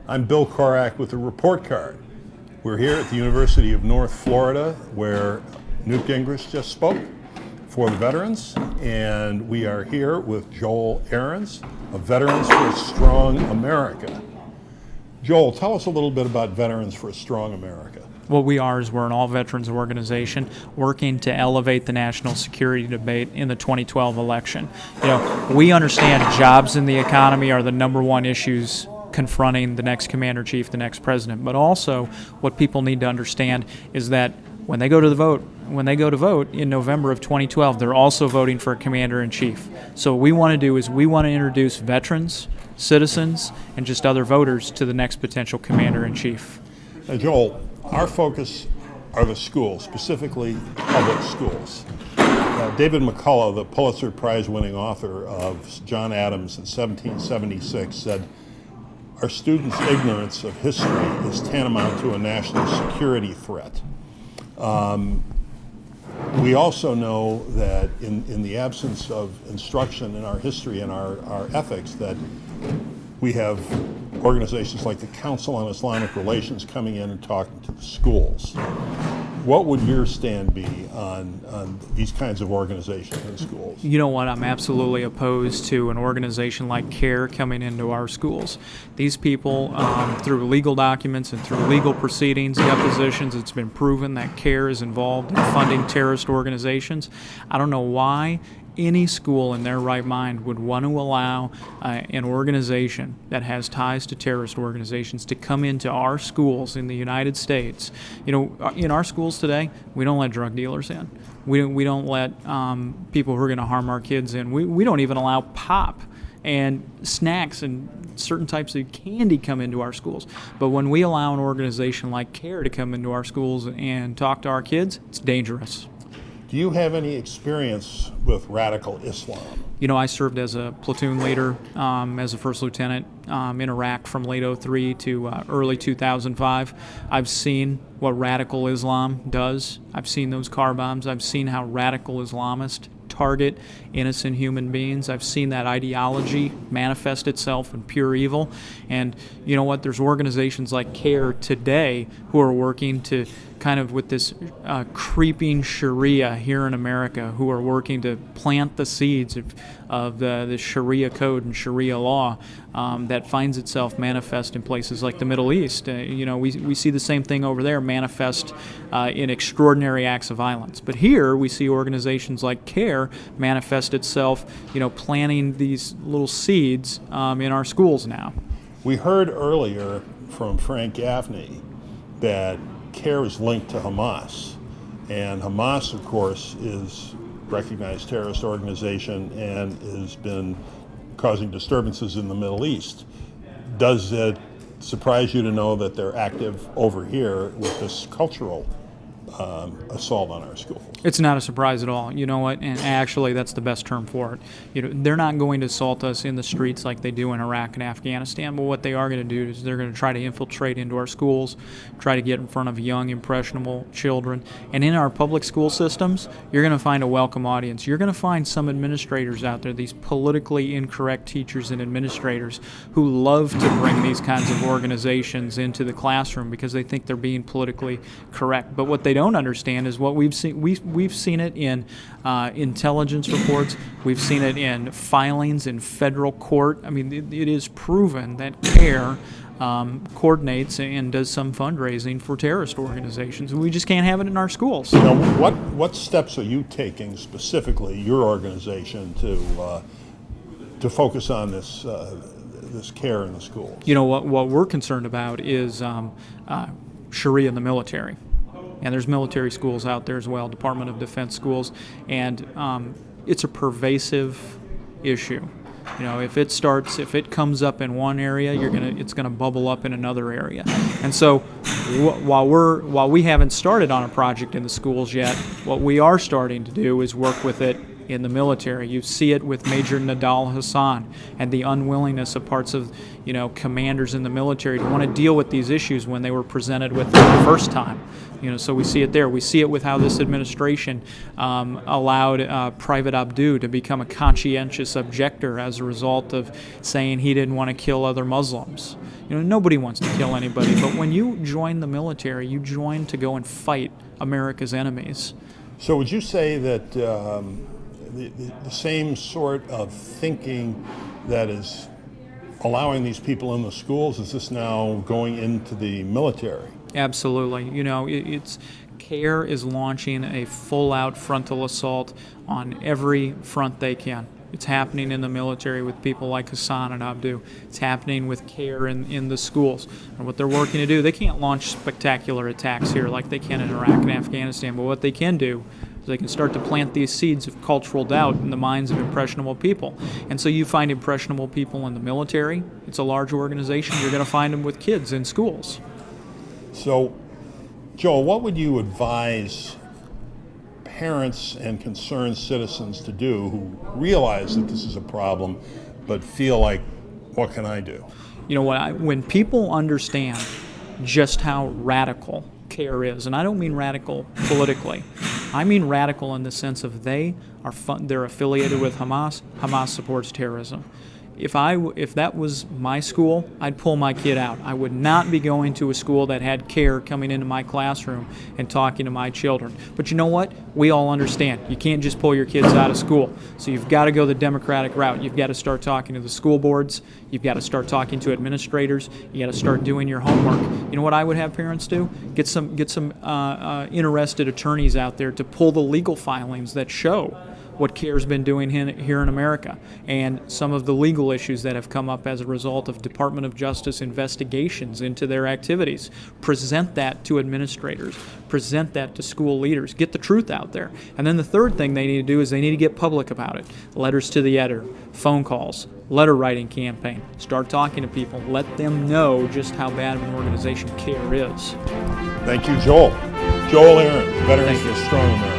I'm Bill Korak with a report card. We're here at the University of North Florida, where Newt Gingrich just spoke for the veterans, and we are here with Joel Ahrens of Veterans for a Strong America. Joel, tell us a little bit about Veterans for a Strong America. What we are is we're an all-veterans organization working to elevate the national security debate in the 2012 election. We understand jobs in the economy are the number one issues confronting the next commander-in-chief, the next president. But also, what people need to understand is that when they go to vote in November of 2012, they're also voting for a commander-in-chief. So what we want to do is we want to introduce veterans, citizens, and just other voters to the next potential commander-in-chief. Now, Joel, our focus are the schools, specifically public schools. David McCullough, the Pulitzer Prize-winning author of John Adams in 1776, said, "Our students' ignorance of history is tantamount to a national security threat." We also know that in the absence of instruction in our history and our ethics, that we have organizations like the Council on Islamic Relations coming in and talking to the schools. What would your stand be on these kinds of organizations in schools? You know what? I'm absolutely opposed to an organization like CARE coming into our schools. These people, through legal documents and through legal proceedings, depositions, it's been proven that CARE is involved in funding terrorist organizations. I don't know why any school in their right mind would want to allow an organization that has ties to terrorist organizations to come into our schools in the United States. In our schools today, we don't let drug dealers in. We don't let people who are going to harm our kids in. We don't even allow pop and snacks and certain types of candy come into our schools. But when we allow an organization like CARE to come into our schools and talk to our kids, it's dangerous. Do you have any experience with radical Islam? I served as a platoon leader, as a first lieutenant in Iraq from late 2003 to early 2005. I've seen what radical Islam does. I've seen those car bombs. I've seen how radical Islamists target innocent human beings. I've seen that ideology manifest itself in pure evil. And you know what? There's organizations like CARE today who are working to kind of with this creeping Sharia here in America, who are working to plant the seeds of the Sharia code and Sharia law that finds itself manifest in places like the Middle East. We see the same thing over there manifest in extraordinary acts of violence. But here we see organizations like CARE manifest itself, planting these little seeds in our schools now. We heard earlier from Frank Gaffney that CARE is linked to Hamas, and Hamas, of course, is a recognized terrorist organization and has been causing disturbances in the Middle East. Does it surprise you to know that they're active over here with this cultural assault on our schools? It's not a surprise at all. You know what? And actually, that's the best term for it. They're not going to assault us in the streets like they do in Iraq and Afghanistan, but what they are going to do is they're going to try to infiltrate into our schools, try to get in front of young, impressionable children. And in our public school systems, you're going to find a welcome audience. You're going to find some administrators out there, these politically incorrect teachers and administrators who love to bring these kinds of organizations into the classroom because they think they're being politically correct. But what they don't understand is what we've seen. We've seen it in intelligence reports. We've seen it in filings in federal court. I mean, it is proven that CARE coordinates and does some fundraising for terrorist organizations. We just can't have it in our schools. Now, what steps are you taking specifically, your organization, to focus on this CARE in the schools? What we're concerned about is Sharia in the military. And there's military schools out there as well, Department of Defense schools, and it's a pervasive issue. You know, if it comes up in one area, it's gonna bubble up in another area. And so, while we haven't started on a project in the schools yet, what we are starting to do is work with it in the military. You see it with Major Nadal Hassan and the unwillingness of parts of, commanders in the military to want to deal with these issues when they were presented with them the first time. So we see it there. We see it with how this administration allowed Private Abdu to become a conscientious objector as a result of saying he didn't want to kill other Muslims. Nobody wants to kill anybody, but when you join the military, you join to go and fight America's enemies. So would you say that the same sort of thinking that is allowing these people in the schools, is this now going into the military? Absolutely. CARE is launching a full-out frontal assault on every front they can. It's happening in the military with people like Hassan and Abdu. It's happening with CARE in the schools. And what they're working to do, they can't launch spectacular attacks here like they can in Iraq and Afghanistan, but what they can do is they can start to plant these seeds of cultural doubt in the minds of impressionable people. And so you find impressionable people in the military. It's a large organization. You're going to find them with kids in schools. So, Joel, what would you advise parents and concerned citizens to do who realize that this is a problem but feel like, what can I do? When people understand just how radical CARE is, and I don't mean radical politically, I mean radical in the sense of they're affiliated with Hamas. Hamas supports terrorism. If that was my school, I'd pull my kid out. I would not be going to a school that had CARE coming into my classroom and talking to my children. But you know what? We all understand. You can't just pull your kids out of school. So you've got to go the democratic route. You've got to start talking to the school boards. You've got to start talking to administrators. You got to start doing your homework. You know what I would have parents do? Get some interested attorneys out there to pull the legal filings that show what CARE's been doing here in America, and some of the legal issues that have come up as a result of Department of Justice investigations into their activities. Present that to administrators. Present that to school leaders. Get the truth out there. And then the third thing they need to do is they need to get public about it. Letters to the editor, phone calls, letter writing campaign. Start talking to people. Let them know just how bad of an organization CARE is. Thank you, Joel. Joel Aaron, Veterans Thank you. for a Strong America.